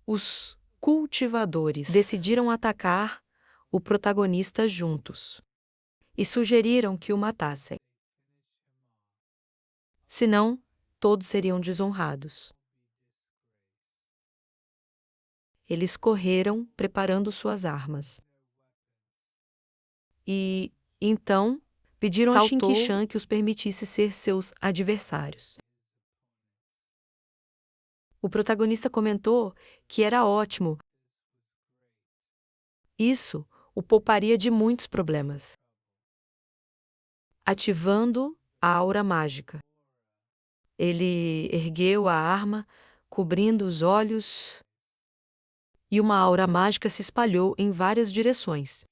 Os cultivadores decidiram atacar o protagonista juntos e sugeriram que o matassem. Senão, todos seriam desonrados. Eles correram preparando suas armas. E, então, pediram a Shin-Kishan que os permitisse ser seus adversários. O protagonista comentou que era ótimo. Isso o pouparia de muitos problemas. Ativando a aura mágica. Ele ergueu a arma, cobrindo os olhos, e uma aura mágica se espalhou em várias direções,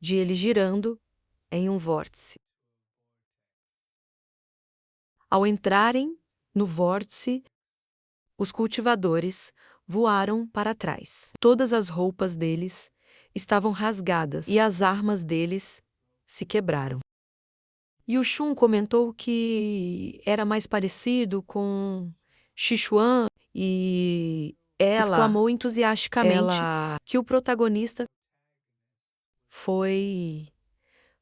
de ele girando em um vórtice. Ao entrarem no vórtice, os cultivadores voaram para trás. Todas as roupas deles estavam rasgadas e as armas deles se quebraram. E o Shun comentou que era mais parecido com Sichuan e ela exclamou entusiasticamente que o protagonista foi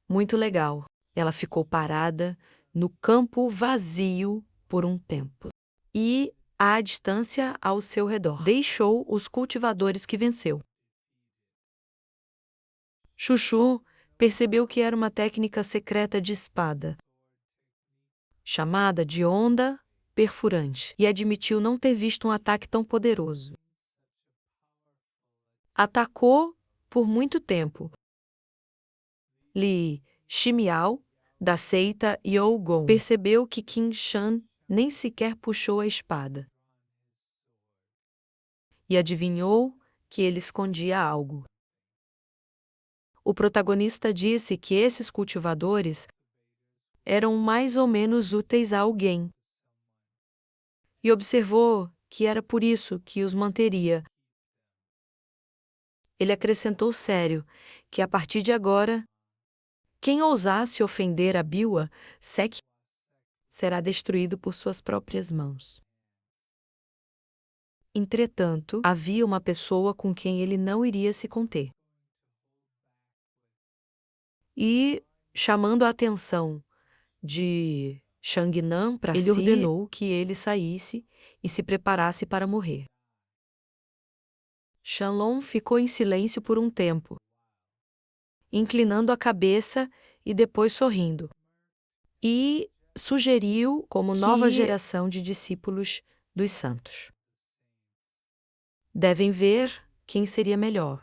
muito legal. Ela ficou parada no campo vazio por um tempo. E, à distância ao seu redor, deixou os cultivadores que venceu. Chuchu percebeu que era uma técnica secreta de espada, chamada de onda perfurante, e admitiu não ter visto um ataque tão poderoso. Atacou por muito tempo. Li Shimiao, da seita Yougon, percebeu que Qin Shan nem sequer puxou a espada. E adivinhou que ele escondia algo. O protagonista disse que esses cultivadores eram mais ou menos úteis a alguém. E observou que era por isso que os manteria. Ele acrescentou sério que, a partir de agora, quem ousasse ofender a Biwa Sek será destruído por suas próprias mãos. Entretanto, havia uma pessoa com quem ele não iria se conter. E, chamando a atenção de Shangnan para si, ele ordenou que ele saísse e se preparasse para morrer. Shanlong ficou em silêncio por um tempo, inclinando a cabeça e depois sorrindo. E sugeriu como nova geração de discípulos dos santos. Devem ver quem seria melhor.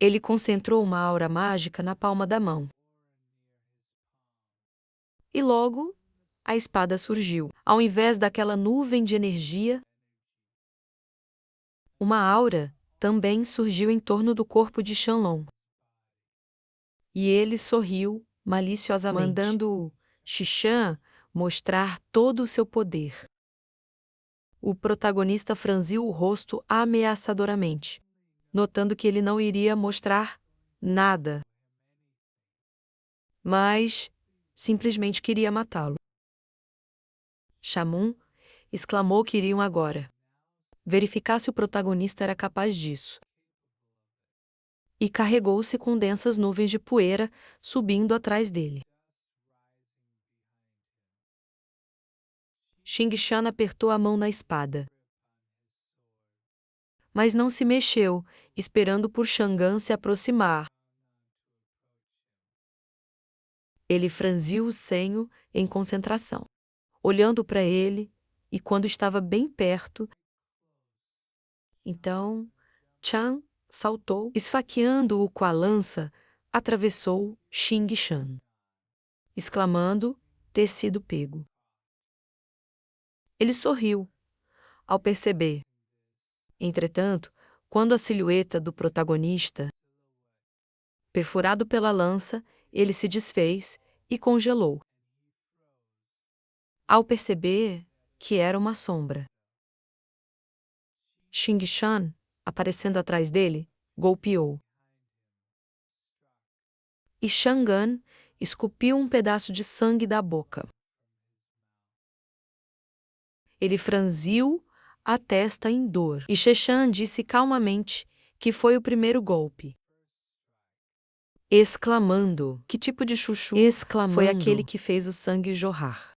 Ele concentrou uma aura mágica na palma da mão. E logo, a espada surgiu. Ao invés daquela nuvem de energia, uma aura também surgiu em torno do corpo de Shanlong. E ele sorriu maliciosamente, mandando Xishan mostrar todo o seu poder. O protagonista franziu o rosto ameaçadoramente, notando que ele não iria mostrar nada, mas simplesmente queria matá-lo. Shamun exclamou que iriam agora verificar se o protagonista era capaz disso. E carregou-se com densas nuvens de poeira subindo atrás dele. Xing-Shan apertou a mão na espada, mas não se mexeu, esperando por Shangan se aproximar. Ele franziu o senho em concentração, olhando para ele, e quando estava bem perto, então Chan saltou, esfaqueando-o com a lança, atravessou Xing-Shan, exclamando ter sido pego. Ele sorriu ao perceber. Entretanto, quando a silhueta do protagonista, perfurado pela lança, ele se desfez e congelou. Ao perceber que era uma sombra, Xing-Shan, aparecendo atrás dele, golpeou. E Shangan escupiu um pedaço de sangue da boca. Ele franziu a testa em dor. E Sheshan disse calmamente que foi o primeiro golpe, exclamando: "Que tipo de chuchu foi aquele que fez o sangue jorrar?"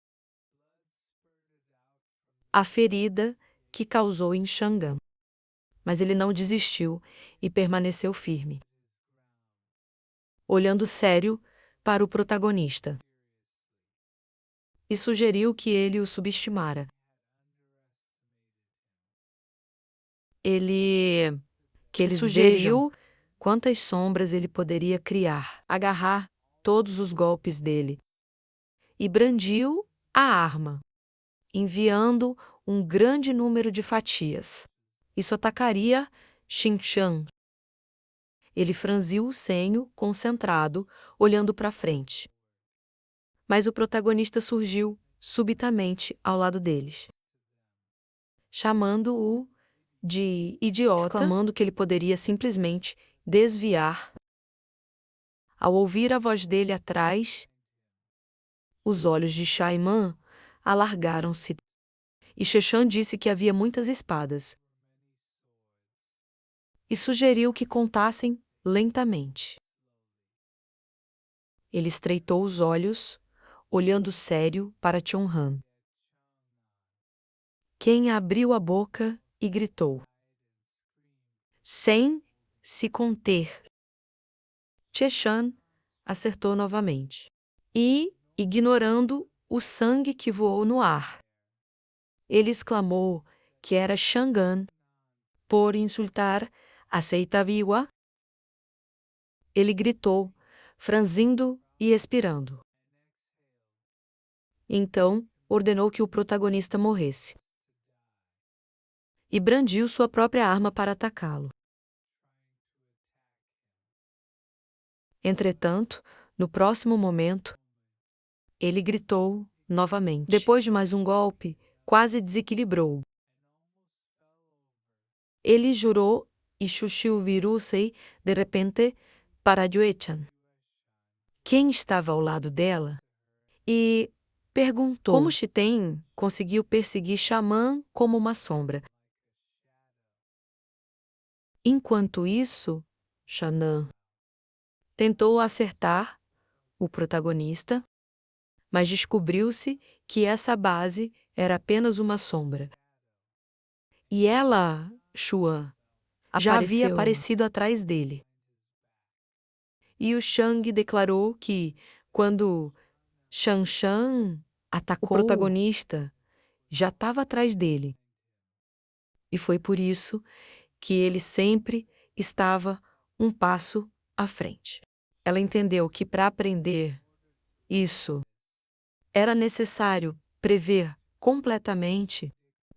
A ferida que causou em Shangan. Mas ele não desistiu e permaneceu firme, olhando sério para o protagonista, e sugeriu que ele o subestimara. Que eles sugeriu quantas sombras ele poderia criar, agarrar todos os golpes dele, e brandiu a arma, enviando um grande número de fatias. Isso atacaria Xingshan. Ele franziu o senho, concentrado, olhando para frente. Mas o protagonista surgiu subitamente ao lado deles, chamando-o de idiota, exclamando que ele poderia simplesmente desviar. Ao ouvir a voz dele atrás, os olhos de Shaiman alargaram-se, e Sheshan disse que havia muitas espadas, e sugeriu que contassem lentamente. Ele estreitou os olhos, olhando sério para Chonhan, quem abriu a boca e gritou, sem se conter. Sheshan acertou novamente. E, ignorando o sangue que voou no ar, ele exclamou que era Shangan por insultar a Seitaviwa. Ele gritou, franzindo e expirando. Então, ordenou que o protagonista morresse, e brandiu sua própria arma para atacá-lo. Entretanto, no próximo momento, ele gritou novamente. Depois de mais um golpe, quase desequilibrou. Ele jurou e Shushu virou-se de repente para Yuechan, quem estava ao lado dela, e perguntou como Shiten conseguiu perseguir Xamã como uma sombra. Enquanto isso, Shannan tentou acertar o protagonista, mas descobriu-se que essa base era apenas uma sombra. E ela, Xuan, já havia aparecido atrás dele. E o Shang declarou que, quando Shanshan atacou, o protagonista já estava atrás dele. E foi por isso que ele sempre estava um passo à frente. Ela entendeu que, para aprender isso, era necessário prever completamente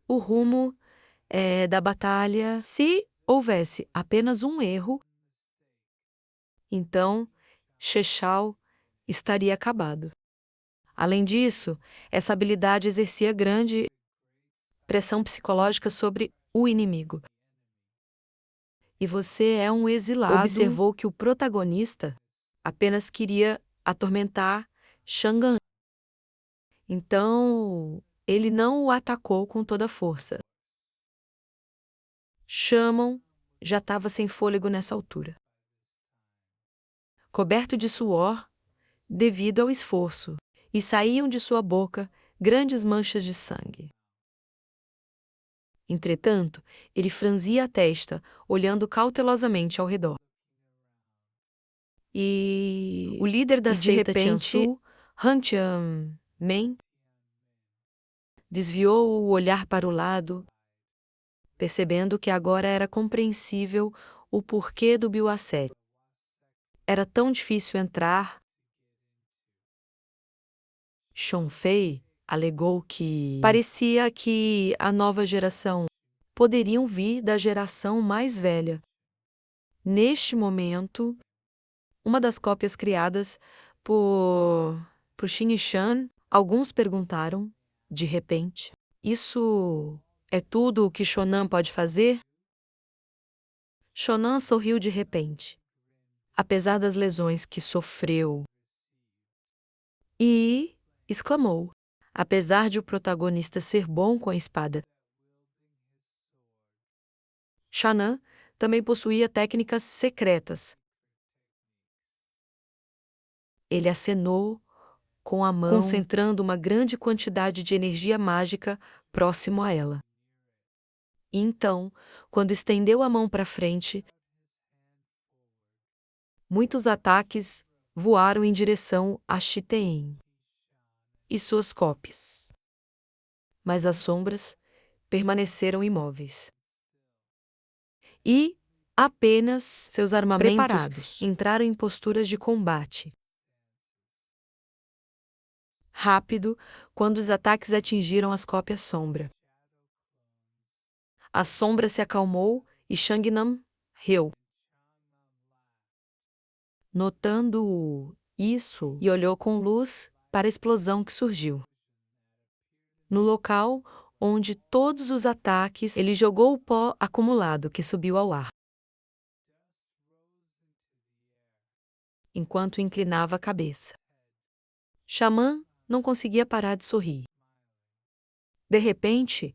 o rumo da batalha. Se houvesse apenas um erro, então Sheshao estaria acabado. Além disso, essa habilidade exercia grande pressão psicológica sobre o inimigo. E você é um exilado. Observou que o protagonista apenas queria atormentar Shangan. Então, ele não o atacou com toda a força. Shaman já estava sem fôlego nessa altura, coberto de suor devido ao esforço, e saíam de sua boca grandes manchas de sangue. Entretanto, ele franzia a testa, olhando cautelosamente ao redor. E o líder da seita Tiansu, Han Tianmen, desviou o olhar para o lado, percebendo que agora era compreensível o porquê do Biwasset. Era tão difícil entrar. Shonfei alegou que parecia que a nova geração poderiam vir da geração mais velha. Neste momento, uma das cópias criadas por Xingqian, alguns perguntaram, de repente, isso é tudo o que Shonan pode fazer? Shonan sorriu de repente, apesar das lesões que sofreu, e exclamou, apesar de o protagonista ser bom com a espada, Shan'an também possuía técnicas secretas. Ele acenou com a mão, concentrando uma grande quantidade de energia mágica próximo a ela. E então, quando estendeu a mão para frente, muitos ataques voaram em direção a Chitêen e suas cópias. Mas as sombras permaneceram imóveis. E apenas seus armamentos preparados entraram em posturas de combate. Rápido, quando os ataques atingiram as cópias sombra. A sombra se acalmou e Shangnam riu. Notando isso, e olhou com luz para a explosão que surgiu. No local onde todos os ataques, ele jogou o pó acumulado que subiu ao ar. Enquanto inclinava a cabeça. Xamã não conseguia parar de sorrir. De repente,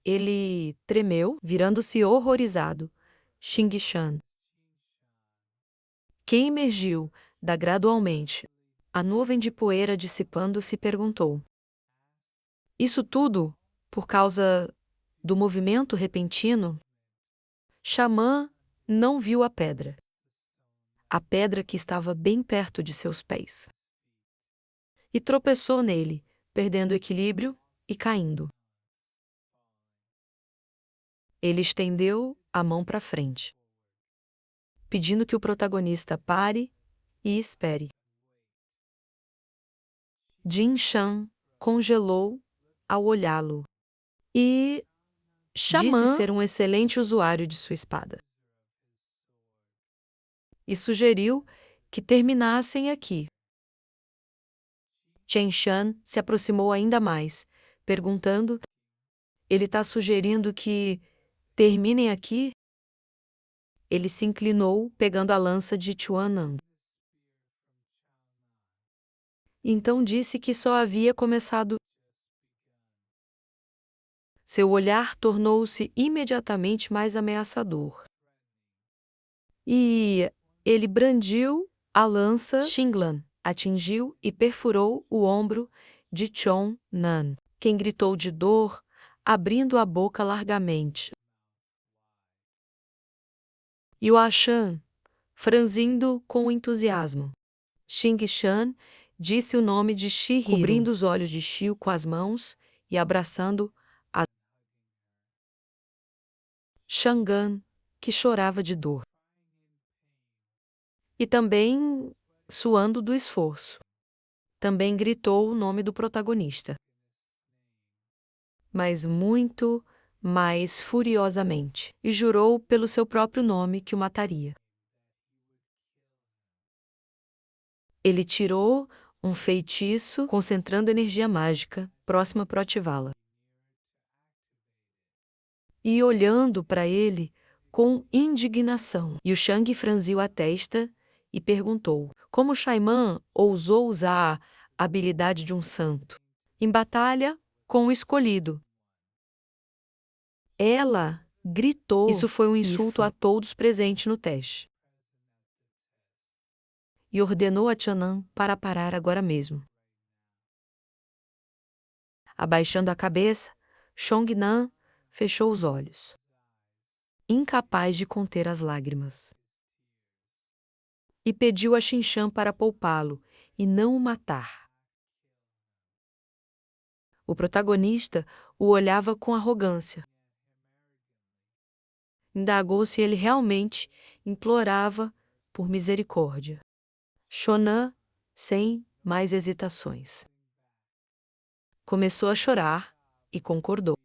ele tremeu, virando-se horrorizado. Xingqian, que emergiu da gradualmente, a nuvem de poeira dissipando-se, perguntou: Isso tudo por causa do movimento repentino? Xamã não viu a pedra que estava bem perto de seus pés. E tropeçou nele, perdendo o equilíbrio e caindo. Ele estendeu a mão para frente, pedindo que o protagonista pare e espere. Jin Shan congelou ao olhá-lo e disse ser um excelente usuário de sua espada. E sugeriu que terminassem aqui. Chen Shan se aproximou ainda mais, perguntando: Ele está sugerindo que terminem aqui? Ele se inclinou, pegando a lança de Chuanan. Então disse que só havia começado. Seu olhar tornou-se imediatamente mais ameaçador. E ele brandiu a lança. Xinglan atingiu e perfurou o ombro de Chon Nan, quem gritou de dor, abrindo a boca largamente. E o Ashan, franzindo com entusiasmo. Xingqian disse o nome de Shihiro, cobrindo os olhos de Xiu com as mãos e abraçando a Shangan, que chorava de dor. E também suando do esforço. Também gritou o nome do protagonista. Mas muito mais furiosamente, e jurou pelo seu próprio nome que o mataria. Ele tirou um feitiço, concentrando energia mágica, próxima para ativá-la. E olhando para ele com indignação. E o Shang franziu a testa e perguntou: Como Shaiman ousou usar a habilidade de um santo em batalha com o escolhido? Ela gritou. Isso foi um insulto a todos presentes no teste. E ordenou a Tianan para parar agora mesmo. Abaixando a cabeça, Chongnan fechou os olhos, incapaz de conter as lágrimas. E pediu a Xinshan para poupá-lo e não o matar. O protagonista o olhava com arrogância. Indagou se ele realmente implorava por misericórdia. Shonan, sem mais hesitações, começou a chorar e concordou,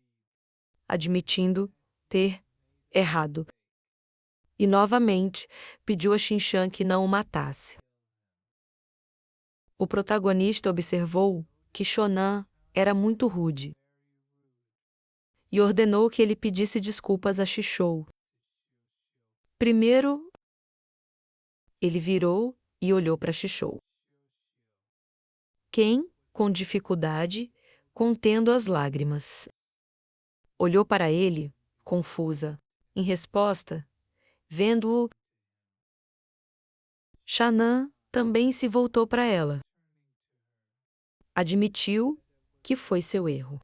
admitindo ter errado. E novamente pediu a Xinshan que não o matasse. O protagonista observou que Shonan era muito rude e ordenou que ele pedisse desculpas a Shishou. Primeiro, ele virou e olhou para Shishou, quem, com dificuldade, contendo as lágrimas, olhou para ele, confusa. Em resposta, vendo-o, Chanã também se voltou para ela. Admitiu que foi seu erro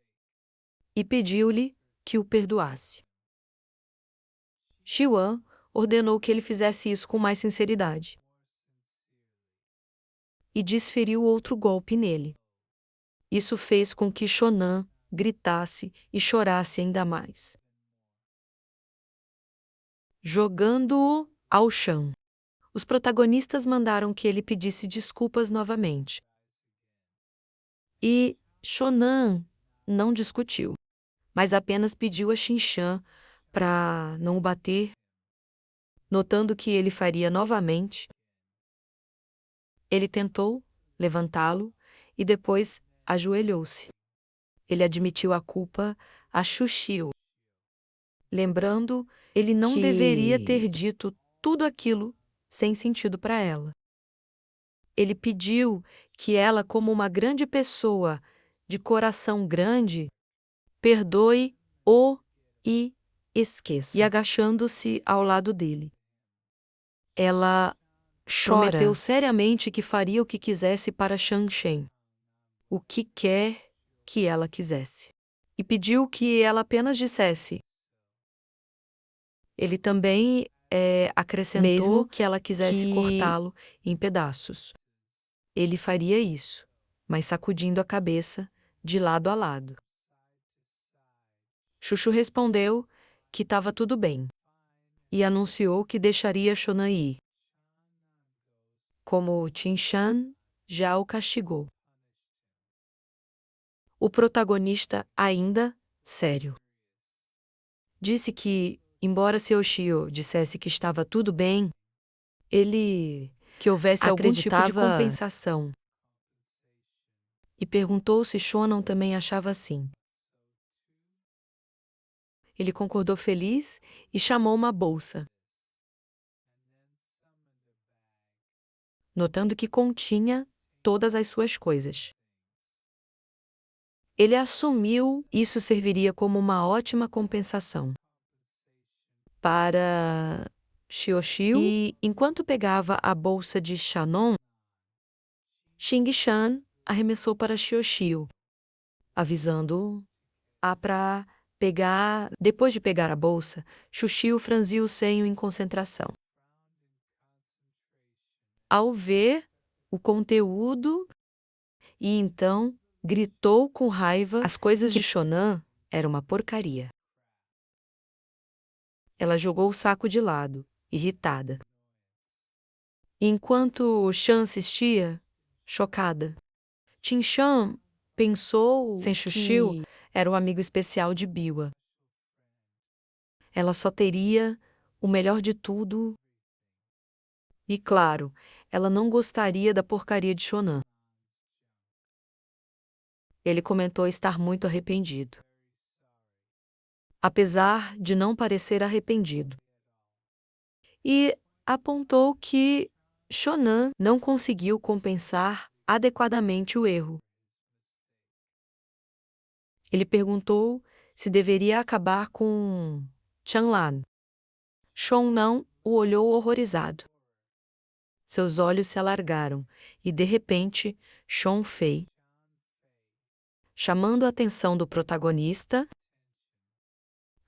e pediu-lhe que o perdoasse. Xiwan ordenou que ele fizesse isso com mais sinceridade e desferiu outro golpe nele. Isso fez com que Shonan gritasse e chorasse ainda mais, jogando-o ao chão. Os protagonistas mandaram que ele pedisse desculpas novamente. E Shonan não discutiu, mas apenas pediu a Xinshan para não o bater. Notando que ele faria novamente, ele tentou levantá-lo e depois ajoelhou-se. Ele admitiu a culpa a Xuxiu. Lembrando, ele não deveria ter dito tudo aquilo sem sentido para ela. Ele pediu que ela, como uma grande pessoa de coração grande, perdoe-o e esqueça. E agachando-se ao lado dele, ela prometeu seriamente que faria o que quisesse para Shanshen, o que quer que ela quisesse, e pediu que ela apenas dissesse. Ele também acrescentou mesmo que ela quisesse cortá-lo em pedaços. Ele faria isso, mas sacudindo a cabeça de lado a lado. Chuchu respondeu que estava tudo bem e anunciou que deixaria Shonan ir, como Qinshan já o castigou. O protagonista, ainda sério, disse que, embora seu Shio dissesse que estava tudo bem, que houvesse algum tipo de compensação. E perguntou se Shonan também achava assim. Ele concordou feliz e chamou uma bolsa, notando que continha todas as suas coisas. Ele assumiu isso serviria como uma ótima compensação para Xiaoxiu e, enquanto pegava a bolsa de Shannon, Xingshan arremessou para Xiaoxiu, avisando-a para pegar. Depois de pegar a bolsa, Xiaoxiu franziu o senho em concentração. Ao ver o conteúdo, e então gritou com raiva. As coisas de Shonan eram uma porcaria. Ela jogou o saco de lado, irritada. Enquanto Shan assistia, chocada, Qinshan pensou que Xuxiu era o amigo especial de Biwa. Ela só teria o melhor de tudo. E, claro, ela não gostaria da porcaria de Shonan. Ele comentou estar muito arrependido, apesar de não parecer arrependido. E apontou que Shonan não conseguiu compensar adequadamente o erro. Ele perguntou se deveria acabar com Chanlan. Shonan o olhou horrorizado. Seus olhos se alargaram e, de repente, Shonfei, chamando a atenção do protagonista,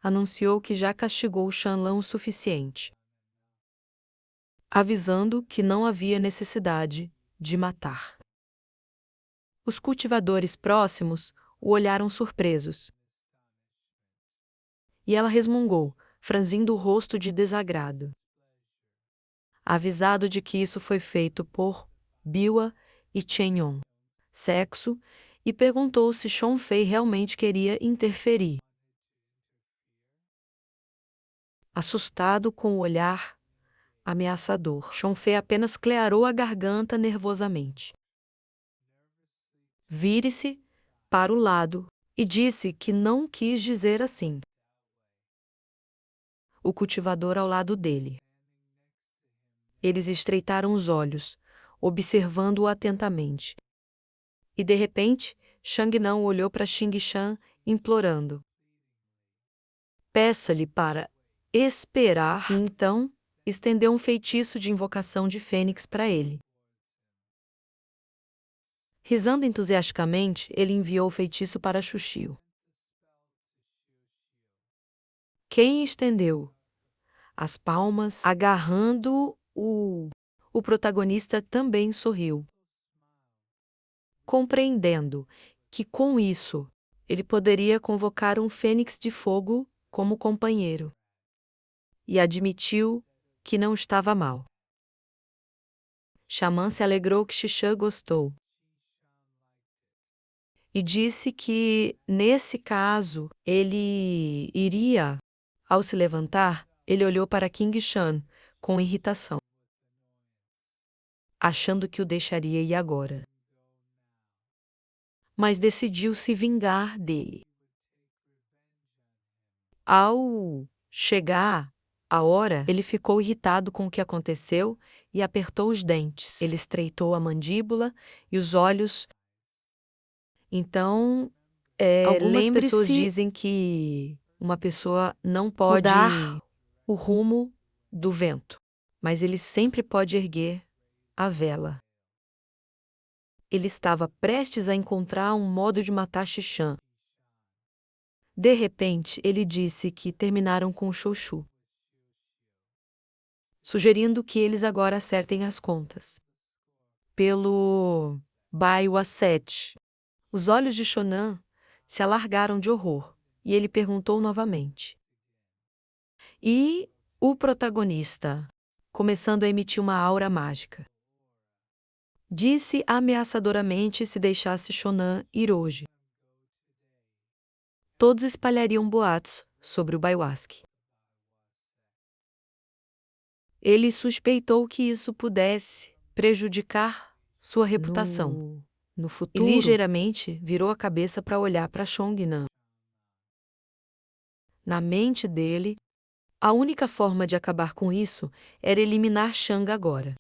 anunciou que já castigou Shanlan o suficiente, avisando que não havia necessidade de matar. Os cultivadores próximos o olharam surpresos. E ela resmungou, franzindo o rosto de desagrado, avisado de que isso foi feito por Biwa e Chenyon, sexo, e perguntou se Shonfei realmente queria interferir. Assustado com o olhar ameaçador, Shonfei apenas clearou a garganta nervosamente. Vire-se para o lado e disse que não quis dizer assim. O cultivador ao lado dele. Eles estreitaram os olhos, observando-o atentamente. E, de repente, Shangnan olhou para Xingshan, implorando. Peça-lhe para esperar e então estendeu um feitiço de invocação de Fênix para ele. Risando entusiasticamente, ele enviou o feitiço para Xuxiu. Quem estendeu as palmas, agarrando o protagonista também sorriu, compreendendo que com isso ele poderia convocar um fênix de fogo como companheiro, e admitiu que não estava mal. Xamã se alegrou que Xixã gostou e disse que, nesse caso, ele iria. Ao se levantar, ele olhou para King Shan com irritação, achando que o deixaria ir agora. Mas decidiu se vingar dele. Ao chegar a hora, ele ficou irritado com o que aconteceu e apertou os dentes. Ele estreitou a mandíbula e os olhos. Então, algumas pessoas dizem que uma pessoa não pode mudar o rumo do vento, mas ele sempre pode erguer a vela. Ele estava prestes a encontrar um modo de matar Xixã. De repente, ele disse que terminaram com o Xoxu, sugerindo que eles agora acertem as contas. Pelo Baiwa 7, os olhos de Shonan se alargaram de horror, e ele perguntou novamente. E o protagonista, começando a emitir uma aura mágica, disse ameaçadoramente se deixasse Shonan ir hoje. Todos espalhariam boatos sobre o Baiwaski. Ele suspeitou que isso pudesse prejudicar sua reputação. No futuro, e ligeiramente virou a cabeça para olhar para Chongnan. Na mente dele, a única forma de acabar com isso era eliminar Shang agora.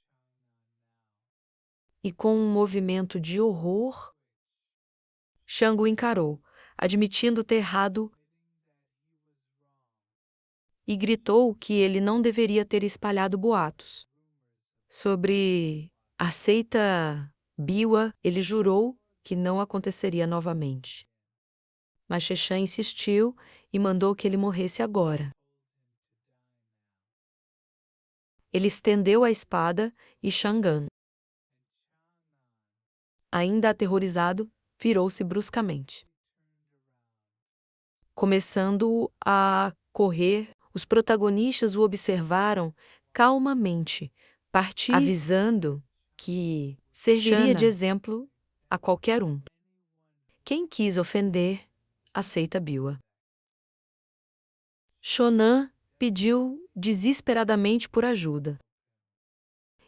E com um movimento de horror, Shang o encarou, admitindo ter errado, e gritou que ele não deveria ter espalhado boatos. Sobre a seita Biwa, ele jurou que não aconteceria novamente. Mas Xexã insistiu e mandou que ele morresse agora. Ele estendeu a espada e Shangan, ainda aterrorizado, virou-se bruscamente. Começando a correr, os protagonistas o observaram calmamente, partir, avisando que serviria de exemplo a qualquer um. Quem quis ofender, aceita Biwa. Shonan pediu desesperadamente por ajuda.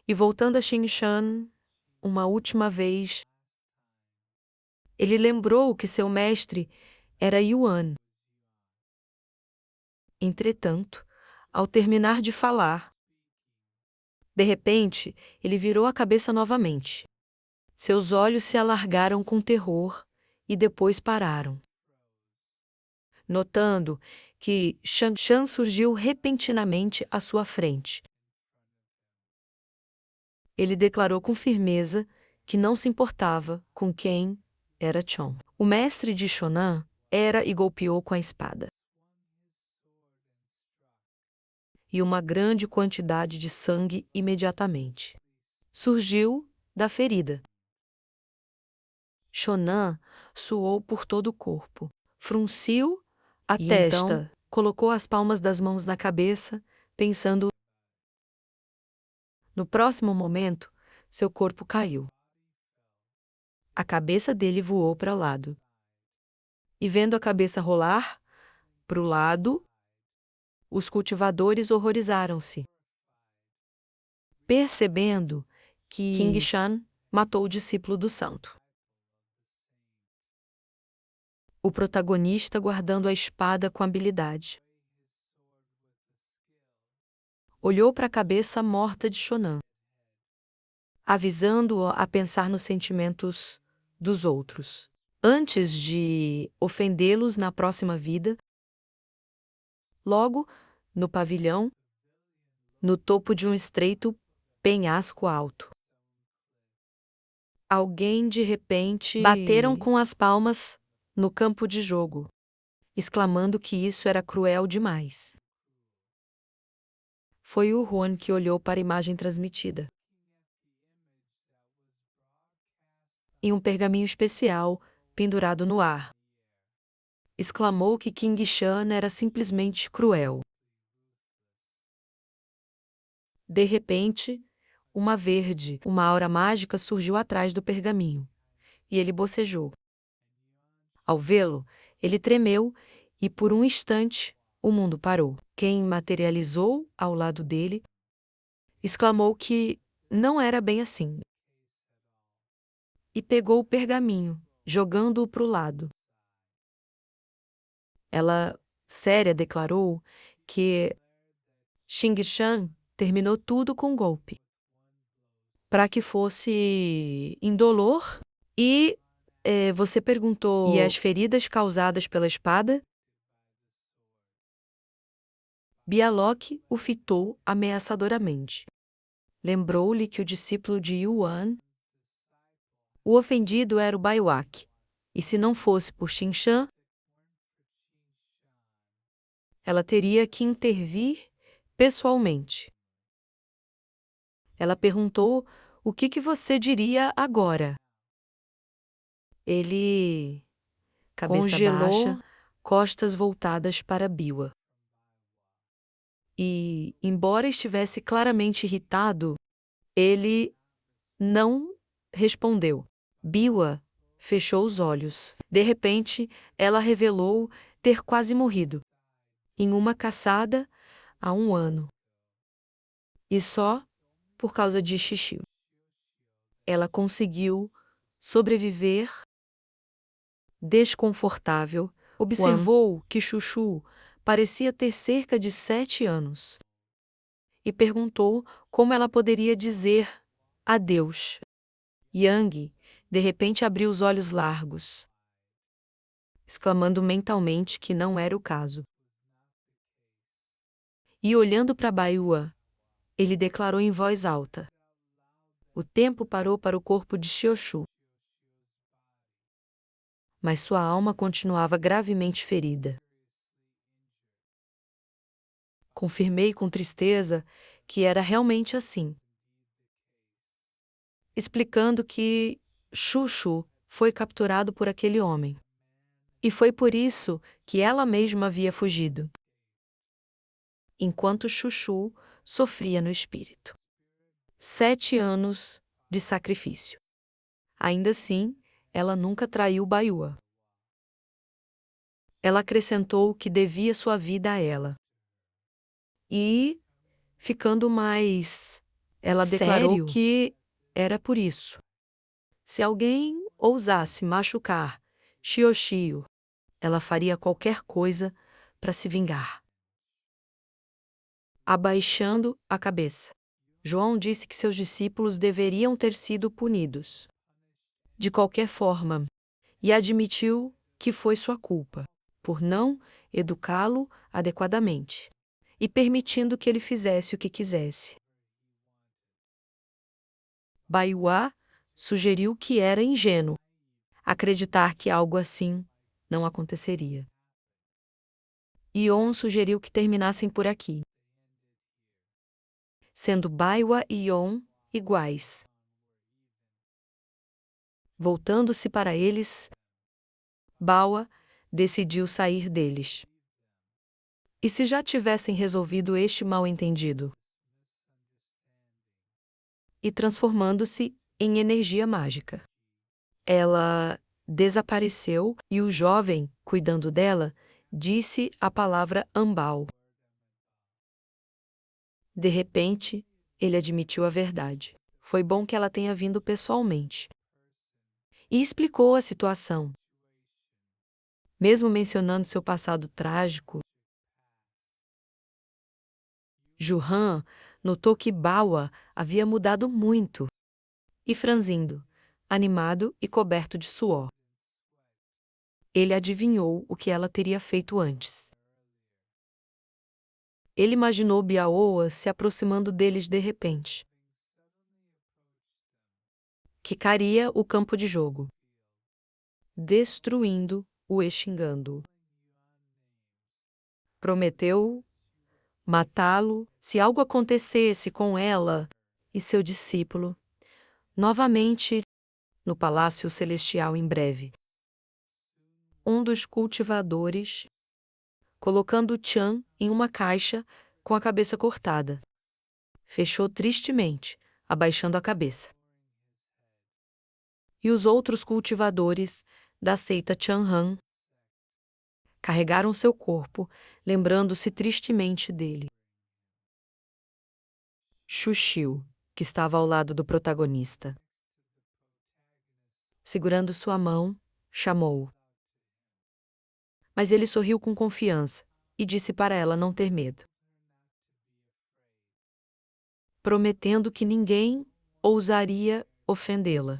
E voltando a Xingshan, uma última vez, ele lembrou que seu mestre era Yuan. Entretanto, ao terminar de falar, de repente, ele virou a cabeça novamente. Seus olhos se alargaram com terror e depois pararam. Notando que Shangshan surgiu repentinamente à sua frente. Ele declarou com firmeza que não se importava com quem era Chong. O mestre de Shonan era e golpeou com a espada. E uma grande quantidade de sangue imediatamente surgiu da ferida. Shonan suou por todo o corpo, frunciu a testa, então colocou as palmas das mãos na cabeça, pensando. No próximo momento, seu corpo caiu. A cabeça dele voou para o lado. E vendo a cabeça rolar para o lado, os cultivadores horrorizaram-se, percebendo que King Shan matou o discípulo do santo. O protagonista guardando a espada com habilidade. Olhou para a cabeça morta de Shonan, avisando-o a pensar nos sentimentos dos outros, antes de ofendê-los na próxima vida. Logo, no pavilhão, no topo de um estreito penhasco alto. Alguém de repente bateram com as palmas no campo de jogo, exclamando que isso era cruel demais. Foi o Juan que olhou para a imagem transmitida. Em um pergaminho especial, pendurado no ar. Exclamou que King Shan era simplesmente cruel. De repente, uma aura mágica surgiu atrás do pergaminho, e ele bocejou. Ao vê-lo, ele tremeu e, por um instante, o mundo parou. Quem materializou ao lado dele exclamou que não era bem assim. E pegou o pergaminho, jogando-o para o lado. Ela, séria, declarou que Xing Shan terminou tudo com um golpe, para que fosse indolor. E você perguntou: e as feridas causadas pela espada? Bialok o fitou ameaçadoramente. Lembrou-lhe que o discípulo de Yuan, o ofendido era o Baiwak, e se não fosse por Xinshan, ela teria que intervir pessoalmente. Ela perguntou: o que você diria agora? Ele cabeça congelou, baixa, costas voltadas para Biwa. E, embora estivesse claramente irritado, ele não respondeu. Biwa fechou os olhos. De repente, ela revelou ter quase morrido em uma caçada há 1 ano. E só por causa de Xixiu. Ela conseguiu sobreviver desconfortável. Observou que Chuchu parecia ter cerca de 7 anos e perguntou como ela poderia dizer adeus. Yang, de repente, abriu os olhos largos, exclamando mentalmente que não era o caso. E olhando para Baiwa, ele declarou em voz alta: o tempo parou para o corpo de Xioshu. Mas sua alma continuava gravemente ferida. Confirmei com tristeza que era realmente assim, explicando que Chuchu foi capturado por aquele homem. E foi por isso que ela mesma havia fugido, enquanto Chuchu sofria no espírito. 7 anos de sacrifício. Ainda assim, ela nunca traiu Baiwa. Ela acrescentou que devia sua vida a ela. E, ficando mais, ela declarou que era por isso. Se alguém ousasse machucar Xioxio, ela faria qualquer coisa para se vingar. Abaixando a cabeça, João disse que seus discípulos deveriam ter sido punidos, de qualquer forma, e admitiu que foi sua culpa, por não educá-lo adequadamente e permitindo que ele fizesse o que quisesse. Baiwa sugeriu que era ingênuo acreditar que algo assim não aconteceria. Ion sugeriu que terminassem por aqui, sendo Baiwa e Ion iguais. Voltando-se para eles, Bawa decidiu sair deles. E se já tivessem resolvido este mal-entendido? E transformando-se em energia mágica. Ela desapareceu e o jovem, cuidando dela, disse a palavra Ambal. De repente, ele admitiu a verdade. Foi bom que ela tenha vindo pessoalmente. E explicou a situação. Mesmo mencionando seu passado trágico, Juhan notou que Bawa havia mudado muito. E franzindo, animado e coberto de suor. Ele adivinhou o que ela teria feito antes. Ele imaginou Biaoa se aproximando deles de repente. Quicaria o campo de jogo, destruindo-o e xingando-o. Prometeu matá-lo se algo acontecesse com ela e seu discípulo, novamente no Palácio Celestial em breve. Um dos cultivadores, colocando Chan em uma caixa com a cabeça cortada, fechou tristemente, abaixando a cabeça. E os outros cultivadores da seita Chanhan carregaram seu corpo, lembrando-se tristemente dele. Xuxiu, que estava ao lado do protagonista, segurando sua mão, chamou-o. Mas ele sorriu com confiança e disse para ela não ter medo, prometendo que ninguém ousaria ofendê-la.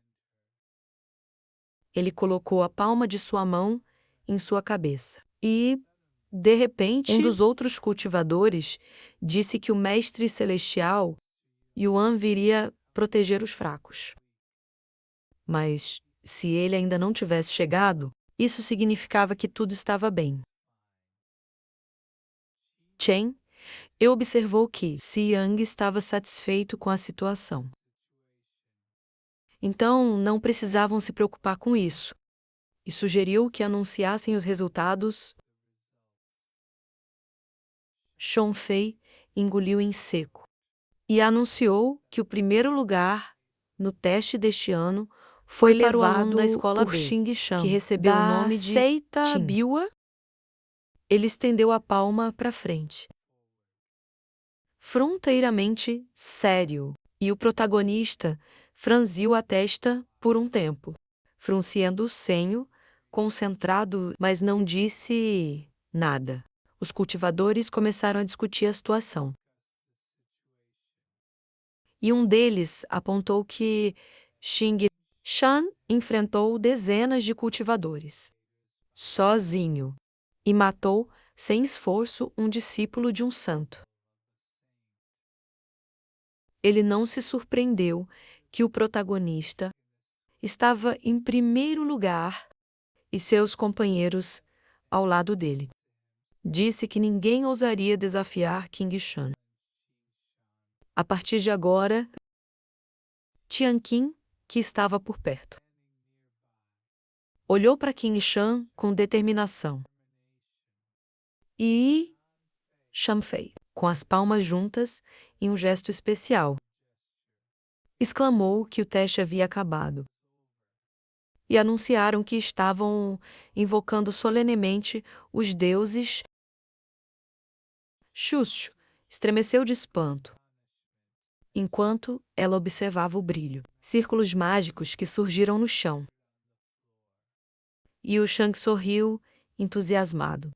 Ele colocou a palma de sua mão em sua cabeça e, de repente, um dos outros cultivadores disse que o Mestre Celestial, Yuan, viria proteger os fracos. Mas, se ele ainda não tivesse chegado, isso significava que tudo estava bem. Chen observou que Xiang estava satisfeito com a situação. Então, não precisavam se preocupar com isso, e sugeriu que anunciassem os resultados. Shonfei engoliu em seco e anunciou que o primeiro lugar no teste deste ano foi levado da escola por Xing-Shan, que recebeu o nome de seita Biwa. Ele estendeu a palma para frente, fronteiramente sério, e o protagonista franziu a testa por um tempo, fruncindo o senho, concentrado, mas não disse nada. Os cultivadores começaram a discutir a situação. E um deles apontou que Xing Shan enfrentou dezenas de cultivadores, sozinho, e matou, sem esforço, um discípulo de um santo. Ele não se surpreendeu que o protagonista estava em primeiro lugar e seus companheiros ao lado dele. Disse que ninguém ousaria desafiar King Shan. A partir de agora, Tianqin, que estava por perto, olhou para King Shan com determinação. E Shanfei, com as palmas juntas, em um gesto especial, exclamou que o teste havia acabado. E anunciaram que estavam invocando solenemente os deuses. Xuxu estremeceu de espanto, enquanto ela observava o brilho, círculos mágicos que surgiram no chão. E o Shang sorriu, entusiasmado.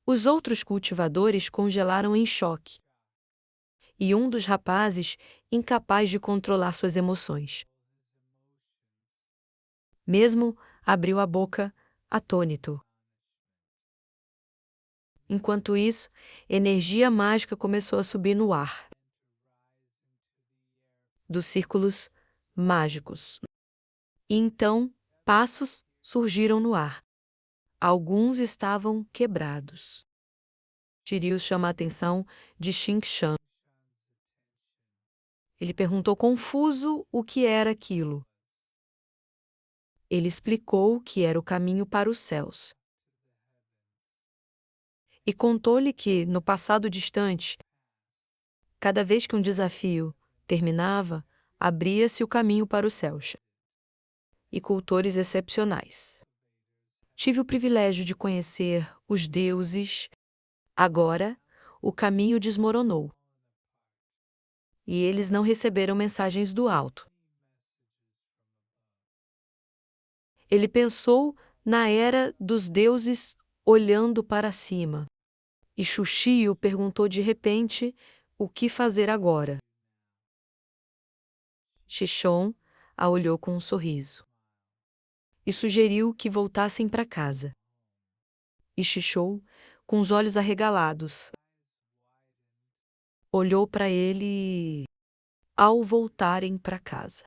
Os outros cultivadores congelaram em choque, e um dos rapazes incapaz de controlar suas emoções. Mesmo abriu a boca, atônito. Enquanto isso, energia mágica começou a subir no ar, dos círculos mágicos. E então, passos surgiram no ar. Alguns estavam quebrados. Shiryu chama a atenção de Xing Shan. Ele perguntou confuso o que era aquilo. Ele explicou que era o caminho para os céus. E contou-lhe que, no passado distante, cada vez que um desafio terminava, abria-se o caminho para os céus. E cultores excepcionais. Tive o privilégio de conhecer os deuses. Agora, o caminho desmoronou. E eles não receberam mensagens do alto. Ele pensou na era dos deuses olhando para cima. E Xuxiu perguntou de repente o que fazer agora. Xishon a olhou com um sorriso e sugeriu que voltassem para casa. E Xishou com os olhos arregalados. Olhou para ele ao voltarem para casa.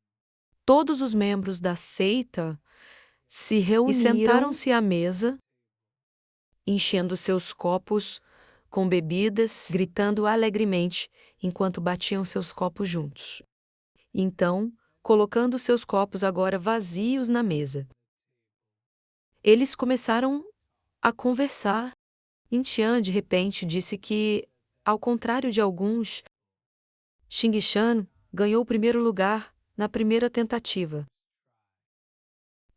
Todos os membros da seita se reuniram e sentaram-se à mesa, enchendo seus copos com bebidas, gritando alegremente enquanto batiam seus copos juntos. Então, colocando seus copos agora vazios na mesa, eles começaram a conversar. Tian, de repente, disse que, ao contrário de alguns, Xing Shan ganhou o primeiro lugar na primeira tentativa,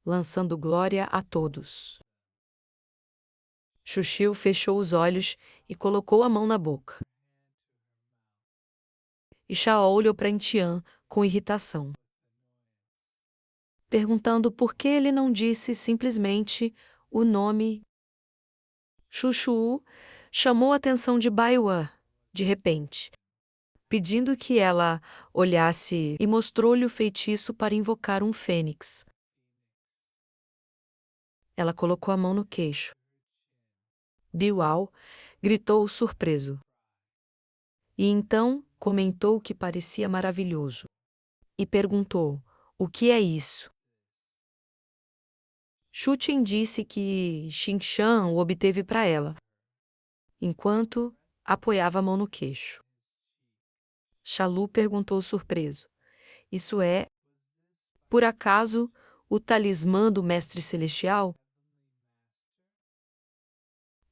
lançando glória a todos. Xuxiu fechou os olhos e colocou a mão na boca. E Shao olhou para Tian com irritação, perguntando por que ele não disse simplesmente o nome. Xuxu chamou a atenção de Baiwan, de repente, pedindo que ela olhasse e mostrou-lhe o feitiço para invocar um fênix. Ela colocou a mão no queixo. Biwao gritou surpreso. E então comentou que parecia maravilhoso. E perguntou: o que é isso? Shu Qin disse que Xing Shan o obteve para ela, enquanto apoiava a mão no queixo. Shalu perguntou surpreso: isso é, por acaso, o talismã do Mestre Celestial?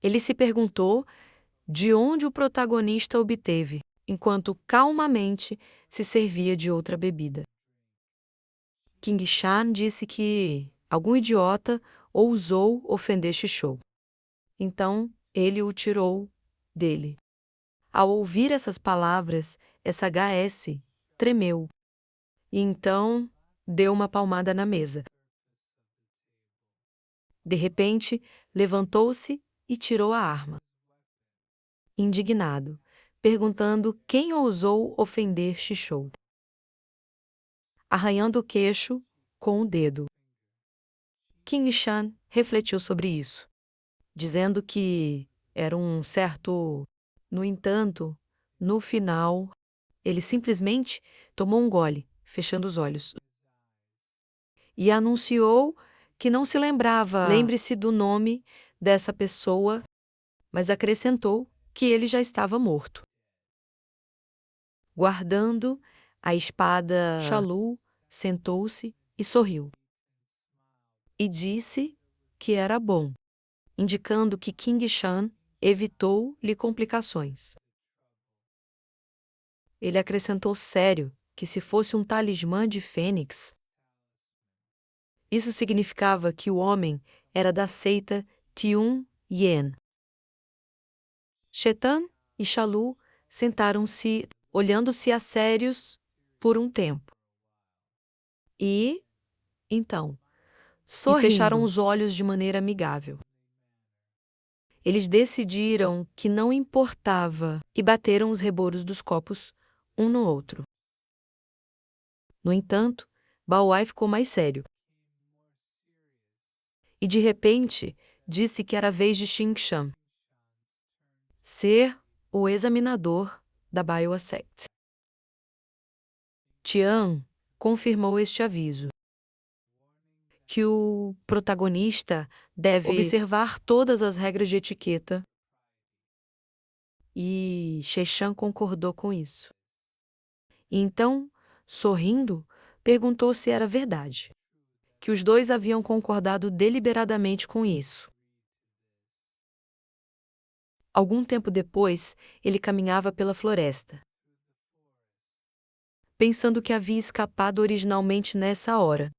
Ele se perguntou de onde o protagonista obteve, enquanto calmamente se servia de outra bebida. King Shan disse que algum idiota ousou ofender Shishou. Então, ele o tirou dele. Ao ouvir essas palavras, essa HS tremeu. E então, deu uma palmada na mesa. De repente, levantou-se e tirou a arma. Indignado, perguntando quem ousou ofender Shishou. Arranhando o queixo com o dedo. King Shan refletiu sobre isso, dizendo que era um certo... No entanto, no final, ele simplesmente tomou um gole, fechando os olhos. E anunciou que não se lembrava. Lembre-se do nome dessa pessoa, mas acrescentou que ele já estava morto. Guardando a espada, Shalu sentou-se e sorriu. E disse que era bom, indicando que King Shan evitou-lhe complicações. Ele acrescentou sério que se fosse um talismã de fênix, isso significava que o homem era da seita Tiun Yen. Chetan e Shalu sentaram-se, olhando-se a sérios por um tempo. E, então, sorrindo, e fecharam os olhos de maneira amigável. Eles decidiram que não importava e bateram os reboros dos copos um no outro. No entanto, Baoai ficou mais sério. E de repente, disse que era a vez de Xing Shan ser o examinador da Baiwa Sect. Tian confirmou este aviso, que o protagonista deve observar todas as regras de etiqueta, e Sheshan concordou com isso. E então, sorrindo, perguntou se era verdade, que os dois haviam concordado deliberadamente com isso. Algum tempo depois, ele caminhava pela floresta, pensando que havia escapado originalmente nessa hora,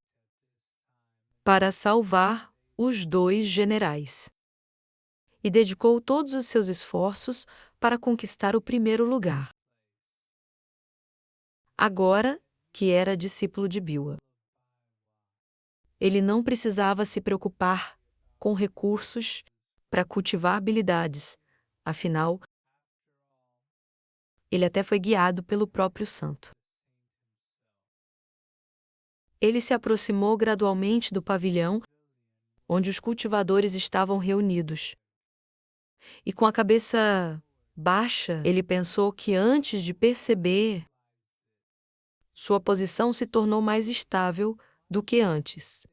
para salvar os dois generais, e dedicou todos os seus esforços para conquistar o primeiro lugar. Agora que era discípulo de Biwa, ele não precisava se preocupar com recursos para cultivar habilidades, afinal, ele até foi guiado pelo próprio santo. Ele se aproximou gradualmente do pavilhão onde os cultivadores estavam reunidos. e com a cabeça baixa, ele pensou que antes de perceber, sua posição se tornou mais estável do que antes.